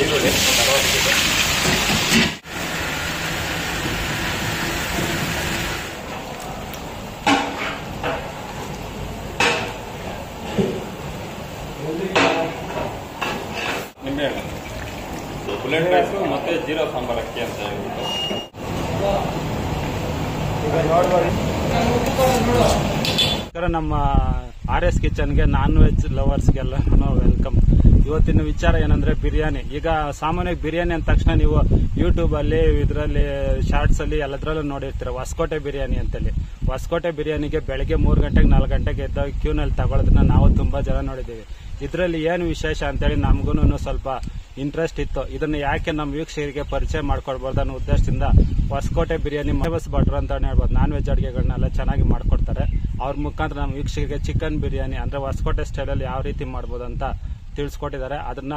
ಈರುಳ್ಳಿ ನಿಂಬೆಹಣ್ಣು, bullet rice ಮತ್ತೆ ಜೀರಾ ಸಾಂಬಾರ್ ಅಕ್ಕಿ ಅಂತ ಹೇಳ್ಬಿಟ್ಟು ನಮ್ಮ RS ಕಿಚನ್ಗೆ ನಾನ್ ವೆಜ್ ಲವರ್ಸ್ಗೆಲ್ಲ ವೆಲ್ಕಮ್. ಇವತ್ತಿನ ವಿಚಾರ ಏನಂದ್ರೆ ಬಿರಿಯಾನಿ. ಈಗ ಸಾಮಾನ್ಯವಾಗಿ ಬಿರಿಯಾನಿ ಅಂದ ತಕ್ಷಣ ನೀವು ಯೂಟ್ಯೂಬ್ ಅಲ್ಲಿ ಇದರಲ್ಲಿ ಶಾರ್ಟ್ಸ್ ಅಲ್ಲಿ ಎಲ್ಲದ್ರಲ್ಲೂ ನೋಡಿರ್ತೀರ ಹೊಸಕೋಟೆ ಬಿರಿಯಾನಿ ಅಂತೇಳಿ. ಹೊಸಕೋಟೆ ಬಿರಿಯಾನಿಗೆ ಬೆಳಗ್ಗೆ 3 ಗಂಟೆಗೆ 4 ಗಂಟೆಗೆ ಎದ್ದಾಗ ಕ್ಯೂನಲ್ಲಿ ತಗೊಳ್ಳೋದನ್ನ ನಾವು ತುಂಬಾ ಜನ ನೋಡಿದ್ದೀವಿ. ಇದರಲ್ಲಿ ಏನು ವಿಶೇಷ ಅಂತೇಳಿ ನಮಗೂ ಸ್ವಲ್ಪ ಇಂಟ್ರೆಸ್ಟ್ ಇತ್ತು. ಇದನ್ನ ಯಾಕೆ ನಮ್ಮ ವೀಕ್ಷಕರಿಗೆ ಪರಿಚಯ ಮಾಡ್ಕೊಡ್ಬಾರ್ದು ಅನ್ನೋ ಉದ್ದೇಶದಿಂದ ಹೊಸಕೋಟೆ ಬಿರಿಯಾನಿ ಫೇಮಸ್ ಭಟ್ರು ಅಂತ ಹೇಳ್ಬೋದು. ನಾನ್ ವೆಜ್ ಅಡುಗೆಗಳನ್ನೆಲ್ಲ ಚೆನ್ನಾಗಿ ಮಾಡ್ಕೊಡ್ತಾರೆ. ಅವ್ರ ಮುಖಾಂತರ ನಮ್ಮ ವೀಕ್ಷಕರಿಗೆ ಚಿಕನ್ ಬಿರಿಯಾನಿ ಅಂದ್ರೆ ಹೊಸಕೋಟೆ ಸ್ಟೈಲಲ್ಲಿ ಯಾವ ರೀತಿ ಮಾಡ್ಬೋದು ಅಂತ ತಿಳಿಸ್ಕೊಟ್ಟಿದ್ದಾರೆ. ಅದನ್ನ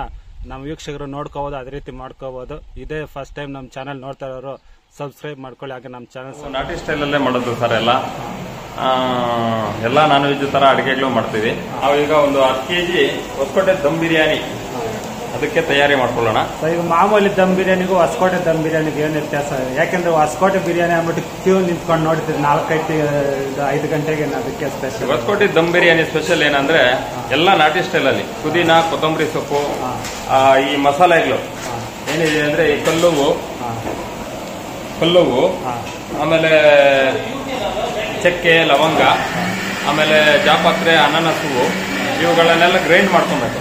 ನಮ್ಮ ವೀಕ್ಷಕರು ನೋಡ್ಕೋಬಹುದು, ಅದೇ ರೀತಿ ಮಾಡ್ಕೋಬಹುದು. ಇದೇ ಫಸ್ಟ್ ಟೈಮ್ ನಮ್ಮ ಚಾನಲ್ ನೋಡ್ತಾ ಇರೋರು ಸಬ್ಸ್ಕ್ರೈಬ್ ಮಾಡ್ಕೊಳ್ಳಿ. ಹಾಗೆ ನಮ್ಮ ಚಾನಲ್ ನಾಟಿ ಸ್ಟೈಲಲ್ಲೇ ಮಾಡೋದು ಸರ್. ಎಲ್ಲ ನಾನ್ ವೆಜ್ ತರ ಅಡುಗೆಗಳು ಮಾಡ್ತೀವಿ. ನಾವೀಗ ಒಂದು 10 kg ಹೊಸಕೋಟೆ ದಮ್ ಬಿರಿಯಾನಿ ಅದಕ್ಕೆ ತಯಾರಿ ಮಾಡ್ಕೊಳ್ಳೋಣ. ಈಗ ಮಾಮೂಲಿ ದಮ್ ಬಿರಿಯಾನಿಗೂ ಹೊಸಕೋಟೆ ದಮ್ ಬಿರಿಯಾನಿಗೆ ಏನು ವ್ಯತ್ಯಾಸ? ಯಾಕಂದ್ರೆ ಹೊಸಕೋಟೆ ಬಿರಿಯಾನಿ ಅಂದ್ಬಿಟ್ಟು ಕ್ಯೂ ನಿಂತ್ಕೊಂಡು ನೋಡ್ತೀವಿ 4-5 ಗಂಟೆಗೆ. ಅದಕ್ಕೆ ಸ್ಪೆಷಲ್ ಹೊಸಕೋಟೆ ದಮ್ ಬಿರಿಯಾನಿ ಸ್ಪೆಷಲ್ ಏನಂದ್ರೆ ಎಲ್ಲ ನಾಟಿ ಸ್ಟೈಲಲ್ಲಿ ಪುದೀನ, ಕೊತ್ತಂಬರಿ ಸೊಪ್ಪು, ಈ ಮಸಾಲೆಗಳು ಏನಿದೆ ಅಂದ್ರೆ ಈ ಕಲ್ಲುವು, ಆಮೇಲೆ ಚಕ್ಕೆ, ಲವಂಗ, ಆಮೇಲೆ ಜಾಪತ್ರೆ, ಅನಾನಸ್ ಹೂವು, ಇವುಗಳನ್ನೆಲ್ಲ ಗ್ರೈಂಡ್ ಮಾಡ್ಕೊಬೇಕು.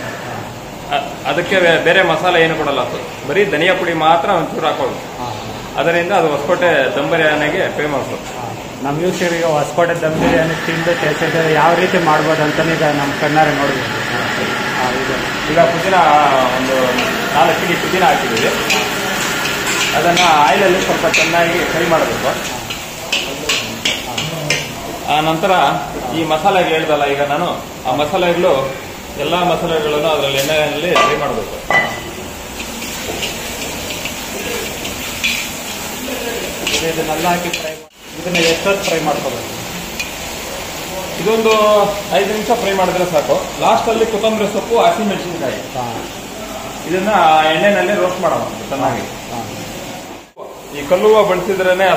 ಅದಕ್ಕೆ ಬೇರೆ ಮಸಾಲೆ ಏನು ಕೊಡಲ್ಲ, ಬರೀ ಧನಿಯಾ ಪುಡಿ ಮಾತ್ರ ಒಂಚೂರು ಹಾಕೋದು. ಅದರಿಂದ ಅದು ಹೊಸಕೋಟೆ ದಮ್ ಬಿರಿಯಾನಿಗೆ ಫೇಮಸ್. ನಮ್ಮ ವೀಕ್ಷಕರಿಗೆ ಹೊಸಕೋಟೆ ದಮ್ ಬಿರಿಯಾನಿ ತಿಂದು ಟೇಸ್ಟ್ ಯಾವ ರೀತಿ ಮಾಡ್ಬೋದು ಅಂತ ಈಗ ನಮ್ಮ ಕಣ್ಣಾರೆ ನೋಡ್ಬೋದು. ಈಗ ಪುದೀನ ಒಂದು 4 kg ಪುದೀನ ಹಾಕಿದ್ದೀವಿ. ಅದನ್ನು ಆಯಿಲಲ್ಲಿ ಸ್ವಲ್ಪ ಚೆನ್ನಾಗಿ ಫ್ರೈ ಮಾಡಬೇಕು. ಆ ನಂತರ ಈ ಮಸಾಲೆಗೆ ಹೇಳ್ದಲ್ಲ ಈಗ ನಾನು, ಆ ಮಸಾಲೆಗಳು ಎಲ್ಲ ಮಸಾಲೆಗಳನ್ನು ಅದರಲ್ಲಿ ಎಣ್ಣೆಯಲ್ಲಿ ಫ್ರೈ ಮಾಡಬೇಕು. ಇದನ್ನೆಲ್ಲ ಹಾಕಿ ಇದನ್ನ ಎಷ್ಟೊತ್ತು ಫ್ರೈ ಮಾಡ್ಕೋಬೇಕು? ಇದೊಂದು 5 ನಿಮಿಷ ಫ್ರೈ ಮಾಡಿದ್ರೆ ಸಾಕು. ಲಾಸ್ಟಲ್ಲಿ ಕೊತ್ತಂಬರಿ ಸೊಪ್ಪು, ಹಸಿಮೆಣಸಿನಕಾಯಿ ಇದನ್ನ ಎಣ್ಣೆನಲ್ಲಿ ರೋಸ್ಟ್ ಮಾಡೋಣ ಚೆನ್ನಾಗಿ. ಈ ಕಲ್ಲುವ ಬಳಸಿದ್ರೇನೆ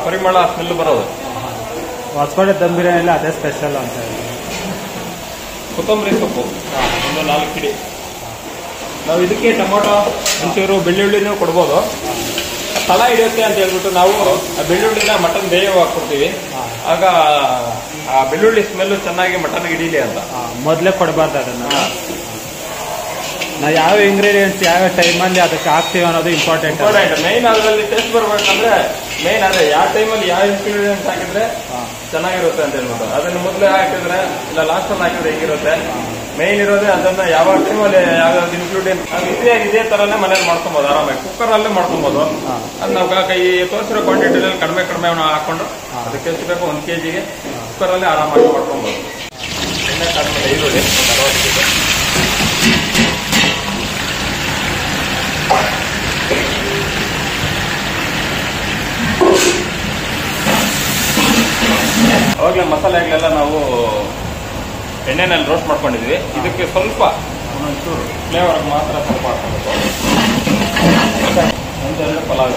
ಪರಿಮಳ ಸ್ಮೆಲ್ ಬರೋದು. ಹೊಸಕೋಟೆ ದಮ್ ಬಿರಿಯಾನಿ ಅದೇ ಸ್ಪೆಷಲ್ ಅಂತ ಹೇಳಿ. ಕೊತ್ತಂಬರಿ ಸೊಪ್ಪು ಒಂದು 4 kg. ನಾವು ಇದಕ್ಕೆ ಟೊಮೊಟೊ, ಒಂಚೂರು ಬೆಳ್ಳುಳ್ಳಿನೂ ಕೊಡ್ಬೋದು. ತಳ ಹಿಡಿಯುತ್ತೆ ಅಂತ ಹೇಳ್ಬಿಟ್ಟು ನಾವು ಆ ಬೆಳ್ಳುಳ್ಳಿನ ಮಟನ್ ಬೇಯೋ ಹಾಕ್ಕೊಡ್ತೀವಿ. ಆಗ ಆ ಬೆಳ್ಳುಳ್ಳಿ ಸ್ಮೆಲ್ ಚೆನ್ನಾಗಿ ಮಟನ್ ಹಿಡೀಲಿ ಅಂತ ಮೊದಲೇ ಕೊಡಬಾರ್ದು ಅದನ್ನ. ನಾವು ಯಾವ ಇಂಗ್ರೀಡಿಯೆಂಟ್ಸ್ ಯಾವ ಟೈಮಲ್ಲಿ ಅದಕ್ಕೆ ಹಾಕ್ತೀವಿ ಅನ್ನೋದು ಇಂಪಾರ್ಟೆಂಟ್. ಮೈನ್ ಅದರಲ್ಲಿ ಟೇಸ್ಟ್ ಬರ್ಬೇಕಂದ್ರೆ ಮೈನ್ ಅದೇ ಯಾವ ಟೈಮಲ್ಲಿ ಯಾವ ಇಂಗ್ರೀಡಿಯೆಂಟ್ಸ್ ಹಾಕಿದ್ರೆ ಚೆನ್ನಾಗಿರುತ್ತೆ ಅಂತ ಹೇಳ್ಬೋದು. ಅದನ್ನ ಮೊದಲೇ ಹಾಕಿದ್ರೆ ಇಲ್ಲ ಲಾಸ್ಟ್ ಅಲ್ಲಿ ಹಾಕಿದ್ರೆ ಹೇಗಿರುತ್ತೆ, ಮೈನ್ ಇರೋದೇ ಅದನ್ನ ಯಾವ ಟೈಮಲ್ಲಿ ಯಾವ್ಯಾವ್ದು ಇನ್ಕ್ಲೂಡಿಯೆಂಟ್ ಇದೇ ತರನೇ ಮನೇಲಿ ಮಾಡ್ಕೊಬೋದು. ಆರಾಮಾಗಿ ಕುಕ್ಕರ್ ಅಲ್ಲೇ ಮಾಡ್ಕೊಬೋದು. ಅದು ನಾವು ಈ ತೋರಿಸಿರೋ ಕ್ವಾಂಟಿಟಿಯಲ್ಲಿ ಕಡಿಮೆ ಹಾಕೊಂಡು ಅದಕ್ಕೆ ಎಷ್ಟು ಬೇಕು 1 kgಗೆ ಕುಕ್ಕರ್ ಅಲ್ಲೇ ಆರಾಮಾಗಿ ಮಾಡ್ಕೊಬೋದು. ಎಣ್ಣೆ ಕಾದ್ಮೇಲೆ ಈರುಳ್ಳಿ 60 kg. ಅವಾಗಲೇ ಮಸಾಲೆಗಳೆಲ್ಲ ನಾವು ಎಣ್ಣೆನಲ್ಲಿ ರೋಸ್ಟ್ ಮಾಡ್ಕೊಂಡಿದ್ವಿ. ಇದಕ್ಕೆ ಸ್ವಲ್ಪ ಒಂದೊಂಚೂರು ಫ್ಲೇವರ್ ಮಾತ್ರ ಸ್ವಲ್ಪ ಹಾಕಬೇಕು. ಒಂದೆರಡು ಪಲಾವ್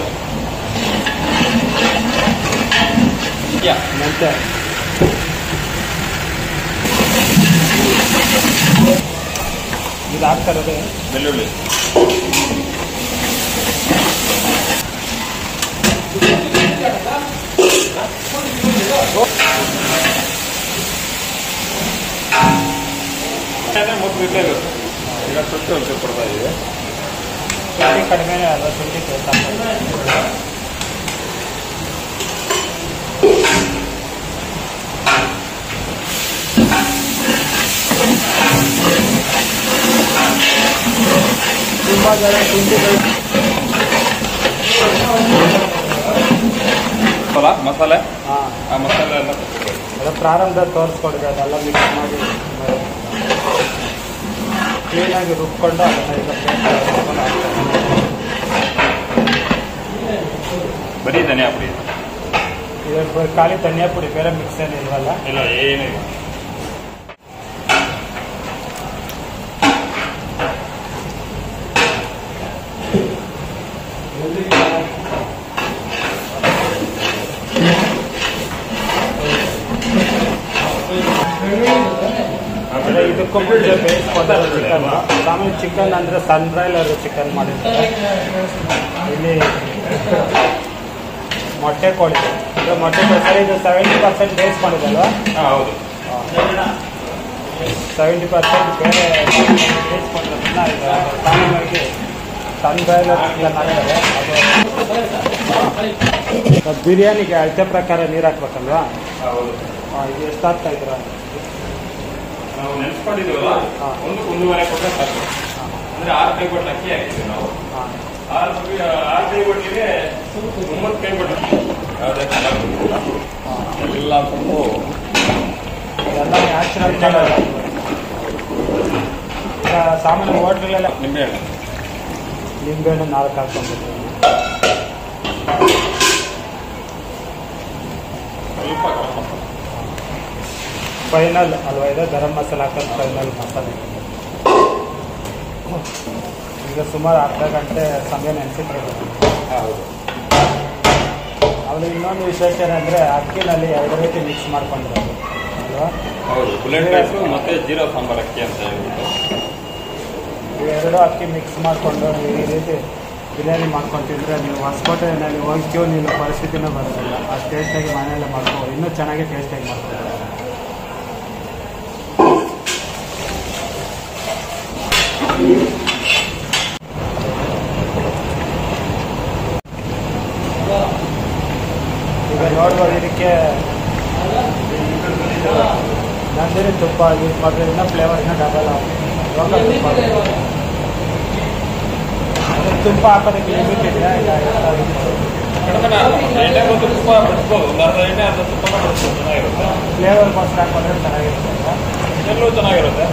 ಇದು ಹಾಕ್ತಾ ಇರೋದು ಬೆಳ್ಳುಳ್ಳಿ, ಮುಗಿರ್ಲೇಬೇಕು. ಈಗ ಶುಂಠಿ ಒಂಚೂರು ಕೊಡ್ತಾ ಇದೀವಿ. ಕಡಿಮೆ ಅಲ್ಲ, ಶುಂಠಿ ತುಂಬಾ ಜನ ಶುಂಠಿ ಮಸಾಲೆ, ಆ ಮಸಾಲೆ ಎಲ್ಲ ಪ್ರಾರಂಭದಲ್ಲಿ ತೋರಿಸ್ಕೊಡಿದೆ. ಅದೆಲ್ಲ ಮಿಕ್ಸ್ ಮಾಡಿ ಕ್ಲೀನಾಗಿ ರುಬ್ಕೊಂಡು ಅದನ್ನ ಈಗ ಬರೀ ಧನಿಯಾ ಪುಡಿ, ಇದು ಖಾಲಿ ಧನಿಯಾ ಪುಡಿ, ಬೇರೆ ಮಿಕ್ಸ್ ಏನಿಲ್ವಲ್ಲ? ಇಲ್ಲ, ಏನಿಲ್ಲ. ಊಟಕ್ಕೂ ಮುಂಚೆ ಬೇಯಿಸ್ಕೊತಾರೆ ಚಿಕನ್. ಆಮೇಲೆ ಚಿಕನ್ ಅಂದರೆ ಸನ್ ಬ್ರಾಯ್ಲರ್ ಚಿಕನ್ ಮಾಡಿರ್ತಾರೆ. ಇಲ್ಲಿ ಮೊಟ್ಟೆ ಕೋಳಿ ಇದು ಮೊಟ್ಟೆ ಕೋಳಿ ಸರ್, ಇದು 70% ಬೇಯಿಸ್ಕೊಂಡಿದ್ದಲ್ವಾ? ಹೌದು. 70% ಬೇರೆ ಬೇಯಿಸ್ಕೊಂಡಿರೋದನ್ನ ಈಗ ಸಾಮಾನ್ಯವಾಗಿ ಸನ್ ಬ್ರಾಯ್ಲರ್ ಚಿಕನ್ ಹಾಕ್ತಾರೆ. ಅದು ಬಿರಿಯಾನಿಗೆ ಅಳತೆ ಪ್ರಕಾರ ನೀರು ಹಾಕ್ಬೇಕಲ್ವಾ? ಹೌದು. ಇದು ಎಷ್ಟು ಹಾಕ್ತಾ ಇದ್ದೀರಾ? ನಾವು ನೆನೆಸ್ಕೊಂಡಿದ್ದೀವಲ್ಲ, 1-1.5 ಕೊಟ್ಟರೆ ಸಾಕು. ಅಂದ್ರೆ 6 ಕೈ ಬಟ್ಲು ಅಕ್ಕಿ ಹಾಕಿದ್ವಿ ನಾವು. 6 ಕೈ ಬಟ್ಲಿಗೆ 9 ಕೈ ಬಟ್ಲು ಯಾವುದೇ ಎಲ್ಲ ತುಂಬು ಎಲ್ಲ ನ್ಯಾಚುರಲ್ ಸಾಮಾನ್ಯ ಹೋಟ್ಲೆಲ್ಲ ನಿಂಬೆಹಣ್ಣು 4 ಹಾಕ್ಕೊಂಡ್ಬಿಡ್ತೀವಿ. ಸ್ವಲ್ಪ ಫೈನಲ್ ಅಲ್ವಾ ಇದು ಗರಂ ಮಸಾಲ ಹಾಕೋದು ಫೈನಲ್ ಮಸಾಲೆ. ಈಗ ಸುಮಾರು ಅರ್ಧ ಗಂಟೆ ಸಮಯ ನೆನೆಸಿಟ್ಟಿರೋದು. ಹೌದು. ಆಮೇಲೆ ಇನ್ನೊಂದು ವಿಶೇಷ ಏನಂದರೆ ಅಕ್ಕಿನಲ್ಲಿ 2 ರೀತಿ ಮಿಕ್ಸ್ ಮಾಡ್ಕೊಂಡಿರೋದು ಅಲ್ವಾ? ಹೌದು. ಬುಲೆಟ್ ರೈಸು ಮತ್ತು ಜೀರಾ ಸಾಂಬಾರ್ ಅಕ್ಕಿ ಅಂತ ಹೇಳ್ಬಿಟ್ಟು ಇವೆರಡು ಅಕ್ಕಿ ಮಿಕ್ಸ್ ಮಾಡಿಕೊಂಡು ನೀವು ಈ ರೀತಿ ಬಿರಿಯಾನಿ ಮಾಡ್ಕೊಂಡು ತಿಂದರೆ ನೀವು ಹೊಸಕೋಟೆಯಲ್ಲಿ ಹೋಗಿ ಕ್ಯೂ ನಿಲ್ಲೋ ಪರಿಸ್ಥಿತಿನೇ ಬರೋದಿಲ್ಲ. ಅಷ್ಟು ಟೇಸ್ಟಾಗಿ ಮನೆಯಲ್ಲೇ ಮಾಡ್ಬೋದು, ಇನ್ನೂ ಚೆನ್ನಾಗಿ ಟೇಸ್ಟಾಗಿ ಮಾಡ್ಬೋದು. ಈಗ ನೋಡ್ಬೋದು, ಇದಕ್ಕೆ ನಂದಿನಿ ತುಪ್ಪ ಯೂಸ್ ಮಾಡಿದ್ರೆ ಇನ್ನೂ ಫ್ಲೇವರ್ ಇನ್ನೂ ಡಬಲ್ ಆಗುತ್ತೆ. ಲೋಕಲ್ ತುಪ್ಪ ಅದೇ ತುಪ್ಪ ಹಾಕೋದಕ್ಕೆ ಲಿಮಿಟ್ ಇದೆಯಾ? ಇಲ್ಲ ಎಣ್ಣೆ ಮತ್ತು ತುಪ್ಪ ಬಿಡಿಸ್ಬೋದು. ಒಂದು ಅರ್ಧ ಎಣ್ಣೆ ಅರ್ಧ ತುಪ್ಪ ಬಿಡಿಸ್ಬೋದು. ಚೆನ್ನಾಗಿರುತ್ತೆ. ಫ್ಲೇವರ್ಗೋಸ್ಕರ ಹಾಕೊಂಡ್ರೆ ಚೆನ್ನಾಗಿರುತ್ತೆ. ಎಲ್ಲೂ ಚೆನ್ನಾಗಿರುತ್ತೆ.